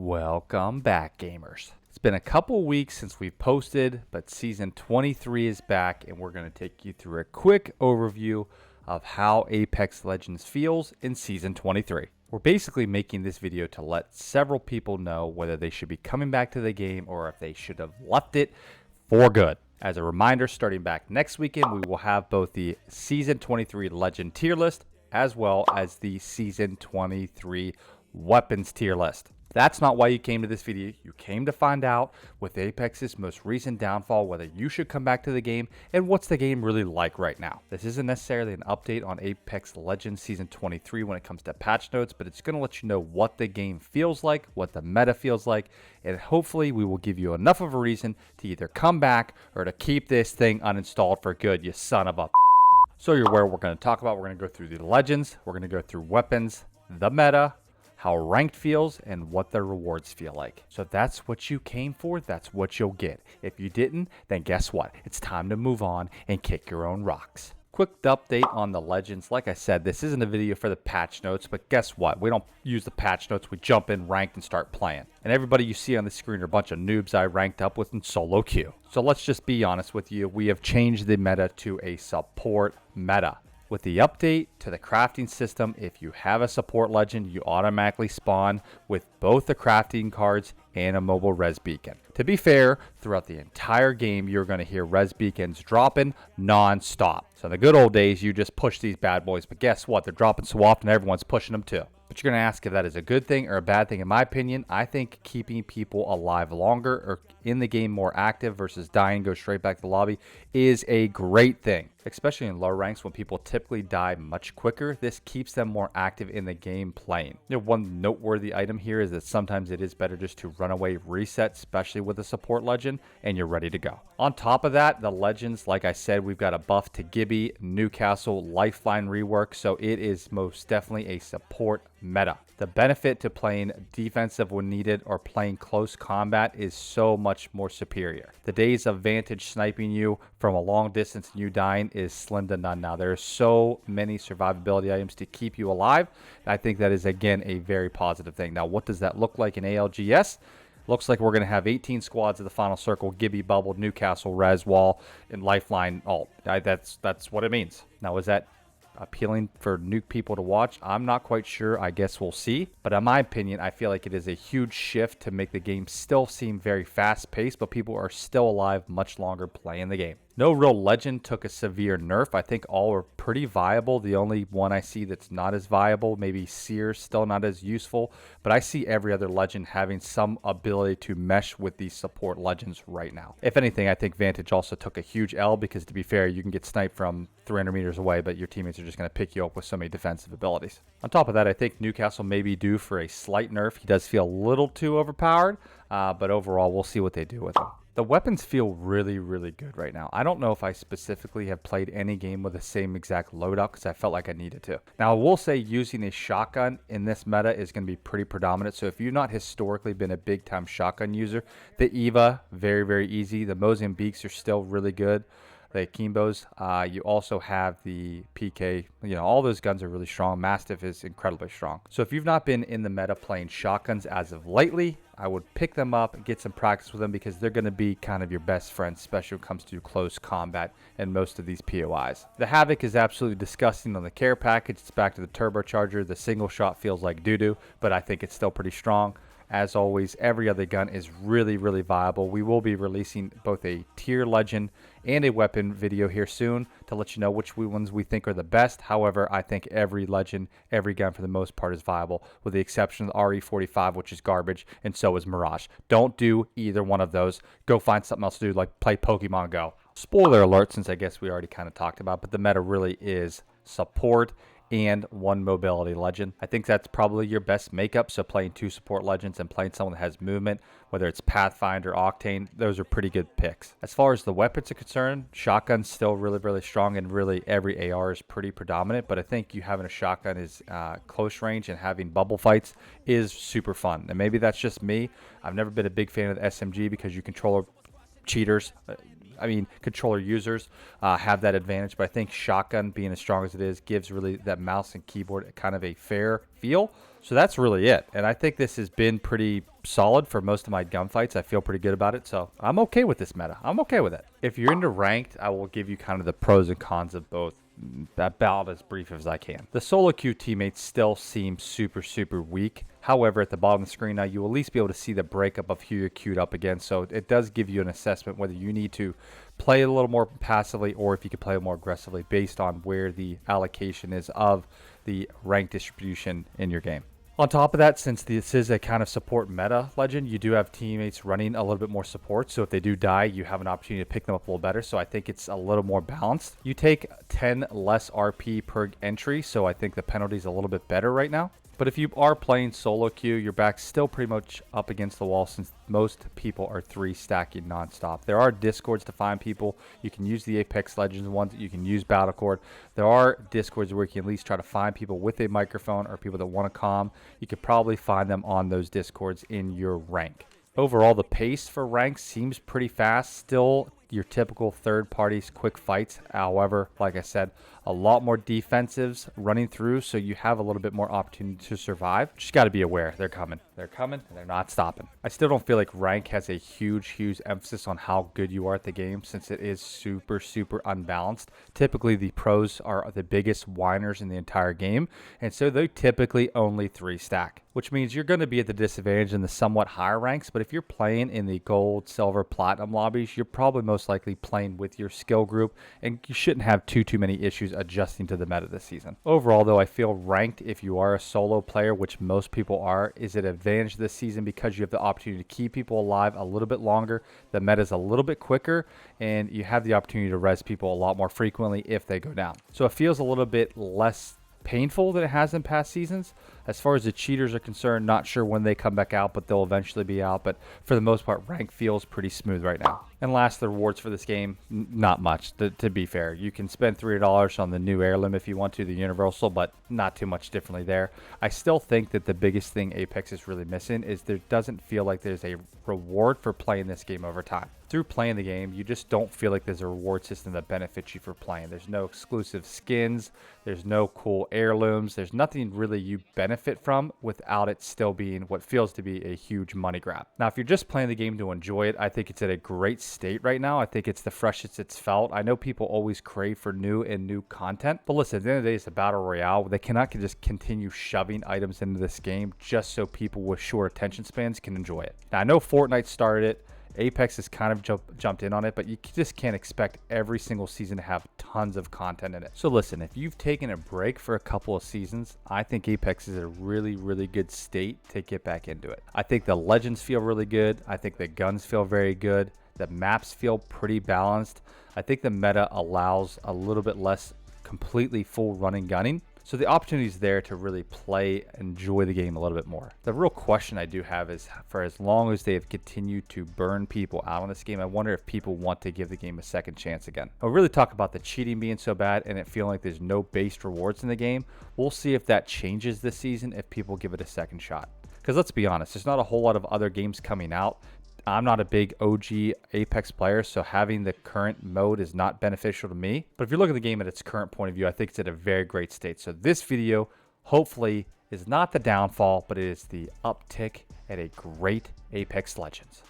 Welcome back, gamers. It's been a couple weeks since we've posted, but Season 23 is back, and we're going to take you through a quick overview of how Apex Legends feels in Season 23. We're basically making this video to let several people know whether they should be coming back to the game or if they should have left it for good. As a reminder, starting back next weekend, we will have both the Season 23 Legend tier list as well as the Season 23 weapons tier list. That's not why you came to this video. You came to find out with Apex's most recent downfall whether you should come back to the game and what's the game really like right now. This isn't necessarily an update on Apex Legends Season 23 when it comes to patch notes, but it's going to let you know what the game feels like, what the meta feels like, and hopefully we will give you enough of a reason to either come back or to keep this thing uninstalled for good, you son of a. So you're aware we're going to talk about. We're going to go through the Legends, we're going to go through weapons, the meta, how ranked feels, and what the rewards feel like. So if that's what you came for, that's what you'll get. If you didn't, then guess what? It's time to move on and kick your own rocks. Quick update on the Legends. Like I said, this isn't a video for the patch notes, but guess what? We don't use the patch notes. We jump in ranked and start playing. And everybody you see on the screen are a bunch of noobs I ranked up with in solo queue. So let's just be honest with you. We have changed the meta to a support meta. With the update to the crafting system, if you have a support legend, you automatically spawn with both the crafting cards and a mobile res beacon. To be fair, throughout the entire game, you're going to hear res beacons dropping non-stop. So in the good old days, you just push these bad boys, but guess what? They're dropping so often, everyone's pushing them too. But you're going to ask if that is a good thing or a bad thing. In my opinion, I think keeping people alive longer or in the game more active versus dying, go straight back to the lobby is a great thing. Especially in low ranks when people typically die much quicker, this keeps them more active in the game playing. One noteworthy item here is that sometimes it is better just to run away, reset, especially with a support legend, and you're ready to go. On top of that, the legends, like I said, we've got a buff to Gibby, Newcastle, Lifeline rework, so it is most definitely a support meta. The benefit to playing defensive when needed or playing close combat is so much more superior. The days of Vantage sniping you from a long distance and you dying is slim to none now. There are so many survivability items to keep you alive. I think that is, again, a very positive thing. Now, what does that look like in ALGS? Looks like we're going to have 18 squads at the final circle, Gibby bubble, Newcastle, res wall, and Lifeline alt. That's what it means. Now, is that appealing for nuke people to watch? I'm not quite sure. I guess we'll see. But in my opinion, I feel like it is a huge shift to make the game still seem very fast-paced, but people are still alive much longer playing the game. No real legend took a severe nerf. I think all are pretty viable. The only one I see that's not as viable, maybe Seer, still not as useful. But I see every other legend having some ability to mesh with these support legends right now. If anything, I think Vantage also took a huge L because, to be fair, you can get sniped from 300 meters away, but your teammates are just going to pick you up with so many defensive abilities. On top of that, I think Newcastle may be due for a slight nerf. He does feel a little too overpowered, but overall, we'll see what they do with him. The weapons feel really, really good right now. I don't know if I specifically have played any game with the same exact loadout because I felt like I needed to. Now, I will say using a shotgun in this meta is going to be pretty predominant. So if you've not historically been a big-time shotgun user, the Eva, very, very easy. The Mozambiques are still really good. The Akimbos, you also have the PK, all those guns are really strong. Mastiff is incredibly strong. So if you've not been in the meta playing shotguns as of lately, I would pick them up and get some practice with them because they're going to be kind of your best friend, especially when it comes to close combat in most of these POIs. The Havoc is absolutely disgusting on the care package. It's back to the turbocharger. The single shot feels like doo-doo, but I think it's still pretty strong. As always, every other gun is really, really viable. We will be releasing both a tier legend and a weapon video here soon to let you know which ones we think are the best. However, I think every legend, every gun for the most part is viable, with the exception of the RE45, which is garbage, and so is Mirage. Don't do either one of those. Go find something else to do, like play Pokemon Go. Spoiler alert, since I guess we already kind of talked about, but the meta really is support and one mobility legend. I think that's probably your best makeup. So playing two support legends and playing someone that has movement, whether it's Pathfinder, Octane, those are pretty good picks. As far as the weapons are concerned, shotgun's still really, really strong, and really every AR is pretty predominant. But I think you having a shotgun is close range, and having bubble fights is super fun. And maybe that's just me. I've never been a big fan of the SMG because you control cheaters. Controller users have that advantage, but I think shotgun, being as strong as it is, gives really that mouse and keyboard kind of a fair feel. So that's really it. And I think this has been pretty solid for most of my gunfights. I feel pretty good about it. So I'm okay with this meta. I'm okay with it. If you're into ranked, I will give you kind of the pros and cons of both, about as brief as I can. The solo queue teammates still seem super, super weak. However, at the bottom of the screen now, you will at least be able to see the breakup of who you're queued up against. So it does give you an assessment whether you need to play a little more passively or if you can play more aggressively based on where the allocation is of the rank distribution in your game. On top of that, since this is a kind of support meta legend, you do have teammates running a little bit more support. So if they do die, you have an opportunity to pick them up a little better. So I think it's a little more balanced. You take 10 less RP per entry. So I think the penalty is a little bit better right now. But if you are playing solo queue, your back's still pretty much up against the wall since most people are 3 stacking nonstop. There are discords to find people. You can use the Apex Legends ones. You can use Battlecord. There are discords where you can at least try to find people with a microphone or people that want to comm. You could probably find them on those discords in your rank. Overall, the pace for ranks seems pretty fast. Still your typical third parties quick fights. However, like I said, a lot more defensives running through, so you have a little bit more opportunity to survive. Just got to be aware. They're coming. They're coming, and they're not stopping. I still don't feel like rank has a huge emphasis on how good you are at the game, since it is super, super unbalanced. Typically, the pros are the biggest whiners in the entire game, and so they typically only 3 stack, which means you're going to be at the disadvantage in the somewhat higher ranks. But if you're playing in the gold, silver, platinum lobbies, you're probably most likely playing with your skill group, and you shouldn't have too many issues adjusting to the meta this season. Overall, though, I feel ranked, if you are a solo player, which most people are, is an advantage this season because you have the opportunity to keep people alive a little bit longer. The meta is a little bit quicker, and you have the opportunity to res people a lot more frequently if they go down. So it feels a little bit less painful than it has in past seasons. As far as the cheaters are concerned, not sure when they come back out, but they'll eventually be out. But for the most part, rank feels pretty smooth right now. And last, the rewards for this game, not much, to be fair. You can spend $3 on the new heirloom if you want to, the universal, but not too much differently there. I still think that the biggest thing Apex is really missing is there doesn't feel like there's a reward for playing this game over time. Through playing the game, you just don't feel like there's a reward system that benefits you for playing. There's no exclusive skins. There's no cool heirlooms. There's nothing really you benefit from without it still being what feels to be a huge money grab. Now, if you're just playing the game to enjoy it, I think it's at a great state right now. I think it's the freshest it's felt. I know people always crave for new content, but listen, at the end of the day, it's a battle royale. They cannot just continue shoving items into this game just so people with short attention spans can enjoy it. Now, I know Fortnite started it. Apex has kind of jumped in on it, but you just can't expect every single season to have tons of content in it. So listen, if you've taken a break for a couple of seasons, I think Apex is a really good state to get back into it. I think the legends feel really good. I think the guns feel very good. The maps feel pretty balanced. I think the meta allows a little bit less completely full running gunning. So the opportunity is there to really play, enjoy the game a little bit more. The real question I do have is, for as long as they have continued to burn people out on this game, I wonder if people want to give the game a second chance again. I'll really talk about the cheating being so bad and it feeling like there's no base rewards in the game. We'll see if that changes this season if people give it a second shot. Because let's be honest, there's not a whole lot of other games coming out. I'm not a big OG Apex player, so having the current mode is not beneficial to me. But if you look at the game at its current point of view, I think it's at a very great state. So this video, hopefully, is not the downfall, but it is the uptick at a great Apex Legends.